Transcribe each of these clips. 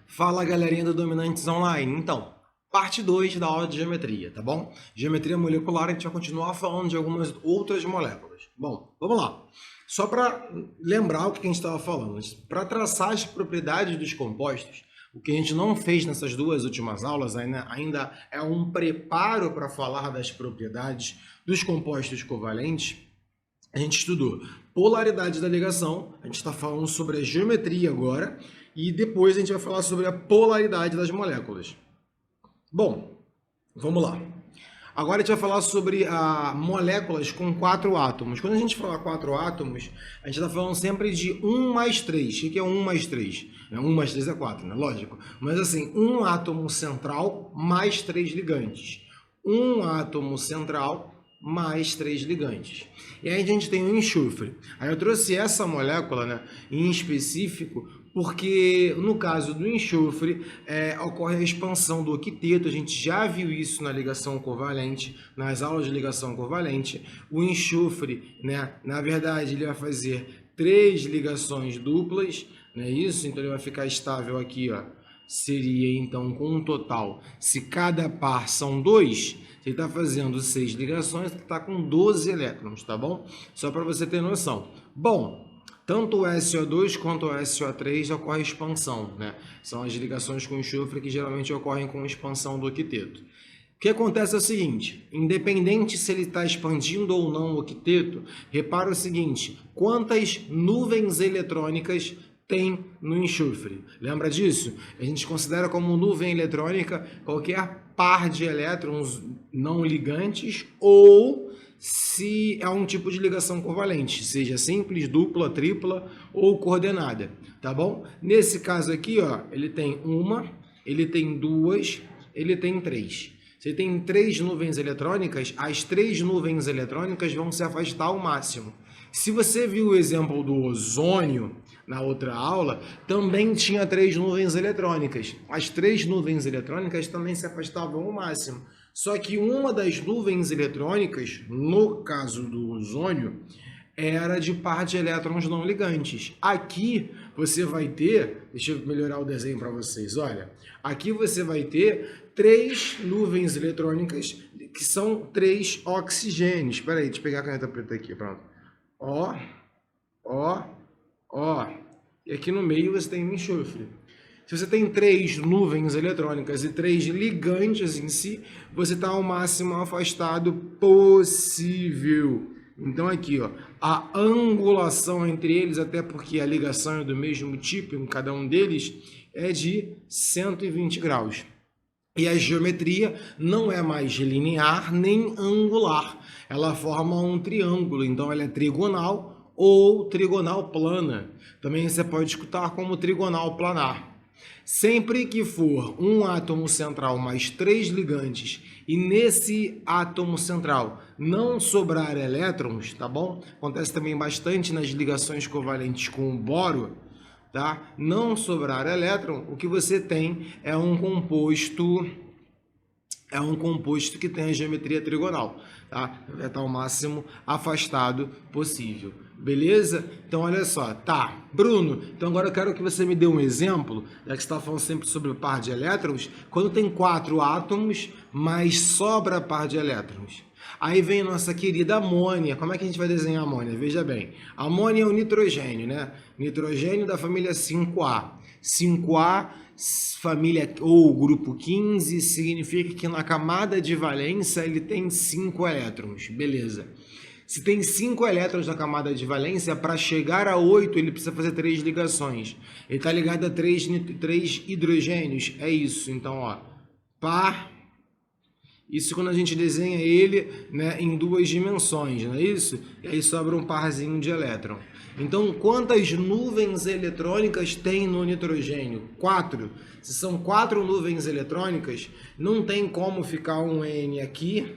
Fala galerinha do Dominantes Online. Então, parte 2 da aula de geometria, tá bom? Geometria molecular, a gente vai continuar falando de algumas outras moléculas. Bom, vamos lá. Só para lembrar o que a gente estava falando, para traçar as propriedades dos compostos, o que a gente não fez nessas duas últimas aulas ainda é um preparo para falar das propriedades dos compostos covalentes. A gente estudou polaridade da ligação, a gente está falando sobre a geometria agora, e depois a gente vai falar sobre a polaridade das moléculas. Bom, vamos lá. Agora a gente vai falar sobre moléculas com 4 átomos. Quando a gente fala 4 átomos, a gente está falando sempre de 1 mais 3. O que é 1 mais 3? 1 mais 3 é 4, né? Lógico. Mas assim, um átomo central mais 3 ligantes. Um átomo central mais 3 ligantes. E aí a gente tem o enxofre. Aí eu trouxe essa molécula, né, em específico, porque no caso do enxofre ocorre a expansão do octeto. A gente já viu isso na ligação covalente, nas aulas de ligação covalente. O enxofre, né, na verdade, ele vai fazer 3 ligações duplas, não é isso? Então ele vai ficar estável aqui, ó. Seria então com um total, se cada par são 2, ele está fazendo 6 ligações, está com 12 elétrons, tá bom? Só para você ter noção. Bom, tanto o SO2 quanto o SO3 ocorre expansão, né? São as ligações com enxofre que geralmente ocorrem com expansão do octeto. O que acontece é o seguinte, independente se ele está expandindo ou não o octeto, repara o seguinte, quantas nuvens eletrônicas tem no enxofre. Lembra disso? A gente considera como nuvem eletrônica qualquer par de elétrons não ligantes ou se é um tipo de ligação covalente, seja simples, dupla, tripla ou coordenada, tá bom? Nesse caso aqui, ó, ele tem uma, ele tem duas, ele tem 3. Se ele tem 3 nuvens eletrônicas, as 3 nuvens eletrônicas vão se afastar ao máximo. Se você viu o exemplo do ozônio na outra aula, também tinha 3 nuvens eletrônicas. As 3 nuvens eletrônicas também se afastavam ao máximo. Só que uma das nuvens eletrônicas, no caso do ozônio, era de par de elétrons não ligantes. Aqui você vai ter, deixa eu melhorar o desenho para vocês, olha. Aqui você vai ter 3 nuvens eletrônicas que são 3 oxigênios. Espera aí, deixa eu pegar a caneta preta aqui, pronto. Ó. E aqui no meio você tem o enxofre. Se você tem 3 nuvens eletrônicas e 3 ligantes em si, você está ao máximo afastado possível. Então aqui, ó, a angulação entre eles, até porque a ligação é do mesmo tipo em cada um deles, é de 120 graus. E a geometria não é mais linear nem angular. Ela forma um triângulo, então ela é trigonal ou trigonal plana. Também você pode escutar como trigonal planar. Sempre que for um átomo central mais 3 ligantes e nesse átomo central não sobrar elétrons, tá bom? Acontece também bastante nas ligações covalentes com o boro, tá? Não sobrar elétron, o que você tem é um composto que tem a geometria trigonal, tá? Vai estar ao máximo afastado possível. Beleza? Então, olha só. Tá, Bruno, então agora eu quero que você me dê um exemplo, já que você está falando sempre sobre par de elétrons, quando tem 4 átomos, mas sobra par de elétrons. Aí vem a nossa querida amônia. Como é que a gente vai desenhar a amônia? Veja bem, a amônia é o nitrogênio, né? Nitrogênio da família 5A. 5A, família ou grupo 15, significa que na camada de valência ele tem 5 elétrons. Beleza. Se tem 5 elétrons na camada de valência, para chegar a 8 ele precisa fazer 3 ligações. Ele está ligado a 3 hidrogênios. É isso. Então, ó, par. Isso quando a gente desenha ele, né, em 2 dimensões, não é isso? E aí sobra um parzinho de elétron. Então, quantas nuvens eletrônicas tem no nitrogênio? 4. Se são 4 nuvens eletrônicas, não tem como ficar um N aqui,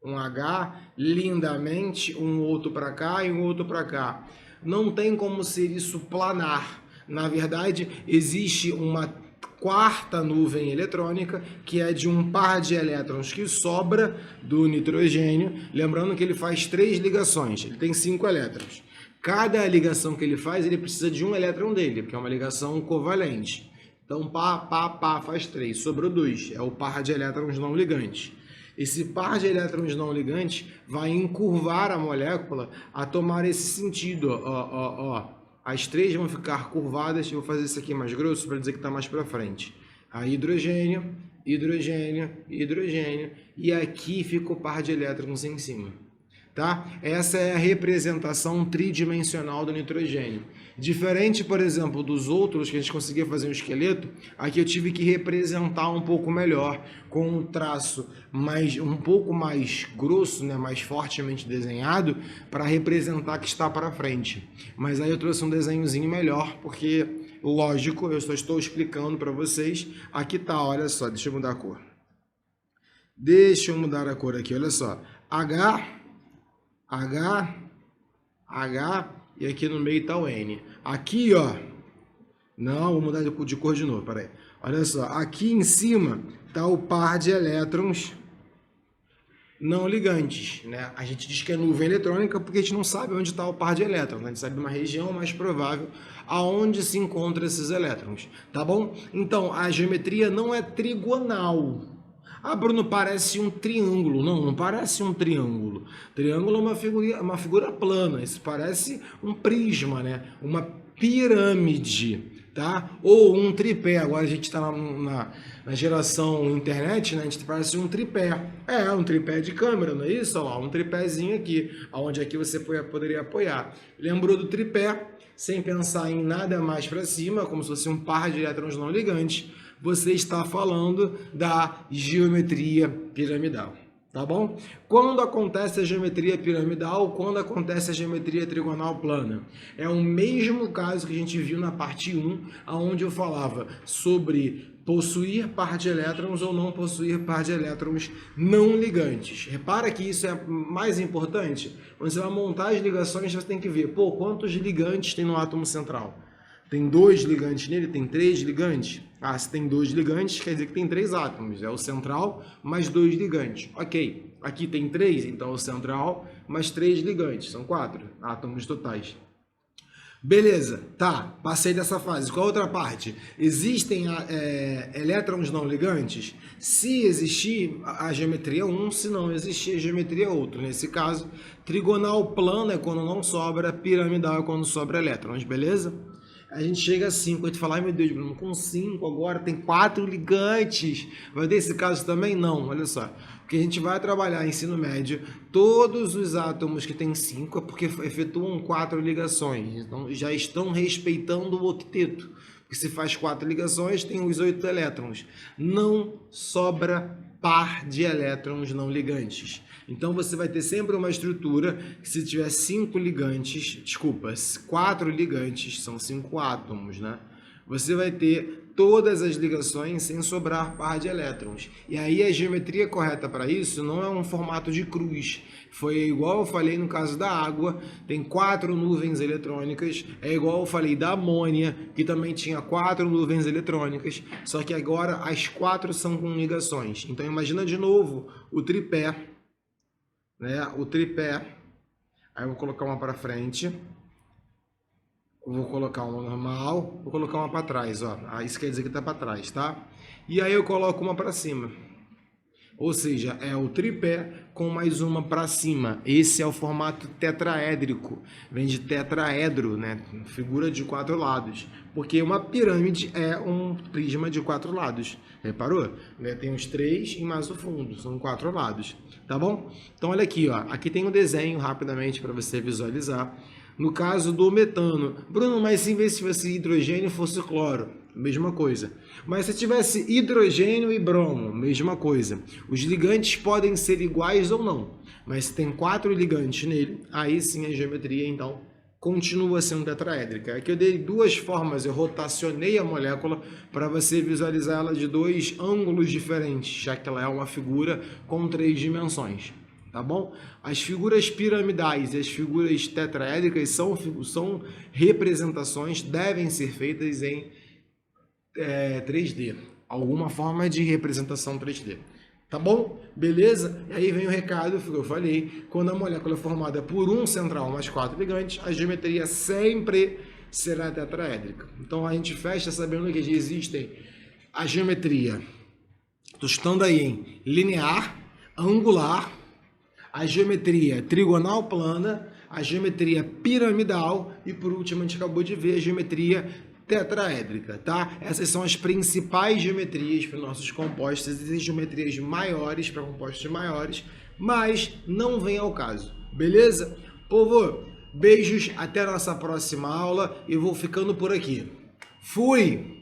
um H, lindamente, um outro para cá e um outro para cá. Não tem como ser isso planar. Na verdade, existe uma 4ª nuvem eletrônica, que é de um par de elétrons que sobra do nitrogênio. Lembrando que ele faz 3 ligações, ele tem 5 elétrons. Cada ligação que ele faz, ele precisa de um elétron dele, porque é uma ligação covalente. Então, pá, faz 3. Sobrou 2. É o par de elétrons não ligantes. Esse par de elétrons não ligantes vai encurvar a molécula a tomar esse sentido. Ó. As 3 vão ficar curvadas. Eu vou fazer isso aqui mais grosso para dizer que está mais para frente. A hidrogênio, hidrogênio, hidrogênio. E aqui fica o par de elétrons em cima. Tá? Essa é a representação tridimensional do nitrogênio. Diferente, por exemplo, dos outros que a gente conseguia fazer um esqueleto, aqui eu tive que representar um pouco melhor, com um traço um pouco mais grosso, né, mais fortemente desenhado, para representar que está para frente. Mas aí eu trouxe um desenhozinho melhor, porque, lógico, eu só estou explicando para vocês. Aqui tá, olha só, deixa eu mudar a cor. Deixa eu mudar a cor aqui, olha só. H, e aqui no meio está o N. Aqui, ó, não, vou mudar de cor de novo, peraí. Olha só, aqui em cima está o par de elétrons não ligantes, né? A gente diz que é nuvem eletrônica porque a gente não sabe onde está o par de elétrons, né? A gente sabe uma região mais provável aonde se encontram esses elétrons, tá bom? Então, a geometria não é trigonal. Ah, Bruno, parece um triângulo. Não parece um triângulo. Triângulo é uma figura plana. Isso parece um prisma, né? Uma pirâmide, tá? Ou um tripé. Agora a gente está na geração internet, né? A gente parece um tripé. É, um tripé de câmera, não é isso? Olha lá, um tripézinho aqui, onde aqui você poderia apoiar. Lembrou do tripé? Sem pensar em nada mais para cima, como se fosse um par de elétrons não ligantes, você está falando da geometria piramidal, tá bom? Quando acontece a geometria piramidal, quando acontece a geometria trigonal plana? É o mesmo caso que a gente viu na parte 1, onde eu falava sobre possuir par de elétrons ou não possuir par de elétrons não ligantes. Repara que isso é mais importante. Quando você vai montar as ligações, você tem que ver, quantos ligantes tem no átomo central? Tem 2 ligantes nele? Tem 3 ligantes? Ah, se tem 2 ligantes, quer dizer que tem 3 átomos. É o central mais 2 ligantes. Ok, aqui tem 3, então é o central mais 3 ligantes. São 4 átomos totais. Beleza, tá, passei dessa fase. Qual a outra parte? Existem elétrons não ligantes? Se existir, a geometria é 1, se não existir, a geometria é outro. Nesse caso, trigonal plana é quando não sobra, piramidal é quando sobra elétrons, beleza? A gente chega a 5, a gente fala, ai meu Deus, Bruno, com 5 agora tem 4 ligantes. Vai ter esse caso também? Não, olha só. Porque a gente vai trabalhar ensino médio, todos os átomos que tem 5 é porque efetuam 4 ligações. Então já estão respeitando o octeto. Porque se faz 4 ligações, tem os 8 elétrons. Não sobra par de elétrons não ligantes. Então você vai ter sempre uma estrutura que se tiver 4 ligantes, são 5 átomos, né? Você vai ter todas as ligações sem sobrar par de elétrons. E aí a geometria correta para isso não é um formato de cruz. Foi igual eu falei no caso da água, tem 4 nuvens eletrônicas, é igual eu falei da amônia, que também tinha 4 nuvens eletrônicas, só que agora as 4 são com ligações. Então imagina de novo o tripé, né? O tripé, aí eu vou colocar uma para frente, vou colocar uma normal, vou colocar uma para trás, ó. Isso quer dizer que tá para trás, tá? E aí eu coloco uma para cima. Ou seja, é o tripé com mais uma para cima. Esse é o formato tetraédrico. Vem de tetraedro, né? Figura de 4 lados. Porque uma pirâmide é um prisma de 4 lados. Reparou? Tem os 3 e mais o fundo. São 4 lados. Tá bom? Então olha aqui, ó. Aqui tem um desenho rapidamente para você visualizar. No caso do metano, Bruno, mas se em vez de fosse hidrogênio fosse cloro, mesma coisa. Mas se tivesse hidrogênio e bromo, mesma coisa. Os ligantes podem ser iguais ou não, mas se tem 4 ligantes nele, aí sim a geometria então continua sendo tetraédrica. Aqui eu dei 2 formas, eu rotacionei a molécula para você visualizar ela de 2 ângulos diferentes, já que ela é uma figura com 3 dimensões. Tá bom? As figuras piramidais e as figuras tetraédricas são representações, devem ser feitas em 3D. Alguma forma de representação 3D. Tá bom? Beleza? E aí vem o recado que eu falei. Quando a molécula é formada por um central mais 4 ligantes, a geometria sempre será tetraédrica. Então a gente fecha sabendo que existem a geometria, estou estando aí em linear, angular, a geometria trigonal plana, a geometria piramidal e por último a gente acabou de ver a geometria tetraédrica, tá? Essas são as principais geometrias para nossos compostos. Existem geometrias maiores para compostos maiores, mas não vem ao caso, beleza? Povo, beijos, até a nossa próxima aula e vou ficando por aqui. Fui!